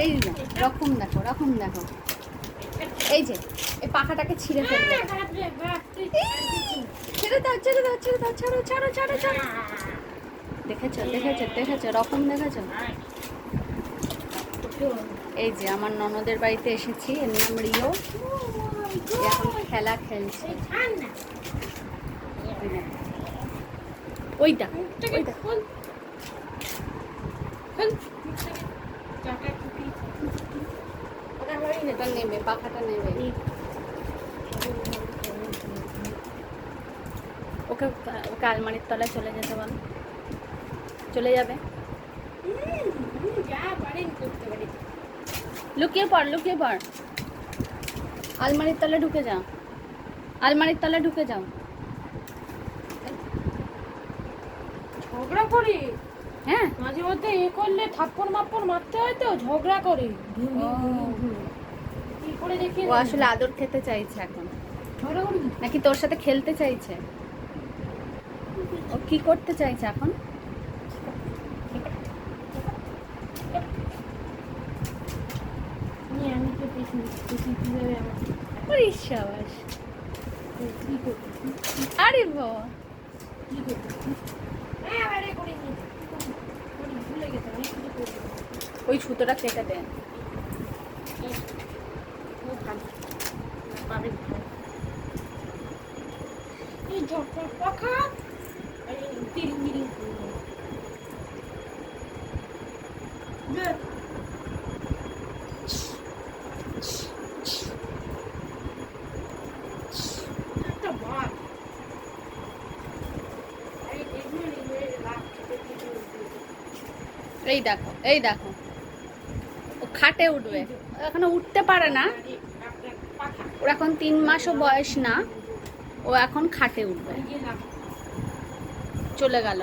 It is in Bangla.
এই যে রকম দেখো, রকম দেখো, এই যে এই পাখাটাকে ছিঁড়ে ফেলবে। ছেড়ে দাও, ছেড়ে দাও, ছেড়ে দাও, ছাড়ো ছাড়ো ছাড়ো ছাড়ো। দেখেছো দেখেছো দেখেছো রকম দেখেছো। এই যে আমার ননদের বাড়িতে এসেছি, এর নাম রিও। এখন খেলা খেলছে। ওইটা ওইটা এটা নেবে, পাখাটা নেবে। ওকে ওকে আলমারির তলায় চলে যেতে বল, চলে যাবে। লুকিয়ে পড়, লুকিয়ে পড়, আলমারির তলায় ঢুকে যাও, আলমারির তলায় ঢুকে যাও। ঝগড়া করে, হ্যাঁ মাঝে মধ্যে এ করলে থাপ্পড় মাপ্পড় মারতে হয় তো, ঝগড়া করে। কি করে দেখি ও আসলে আদর খেতে চাইছে এখন, ঝগড়া করি নাকি তোর সাথে খেলতে চাইছে? ও কি করতে চাইছে এখন? আমি তো পেছনে কিভাবে আমার ওরে সাবাস, কি করবো, আরে বাবা, কি করবো, হ্যাঁ বাইরে করিনি, ভুলে গেছে অনেক কিছু করবো। ওই সুতোটা কেটে দেন। এই ঝটপট পাখা তিরিং তিরিং একটা মাছ এই দেখো, এই দেখো, ও খাটে উঠবে, এখনো উঠতে পারে না। ওর এখন 3 মাসও বয়স না, ও এখন খাটে উঠবে। চলে গেল।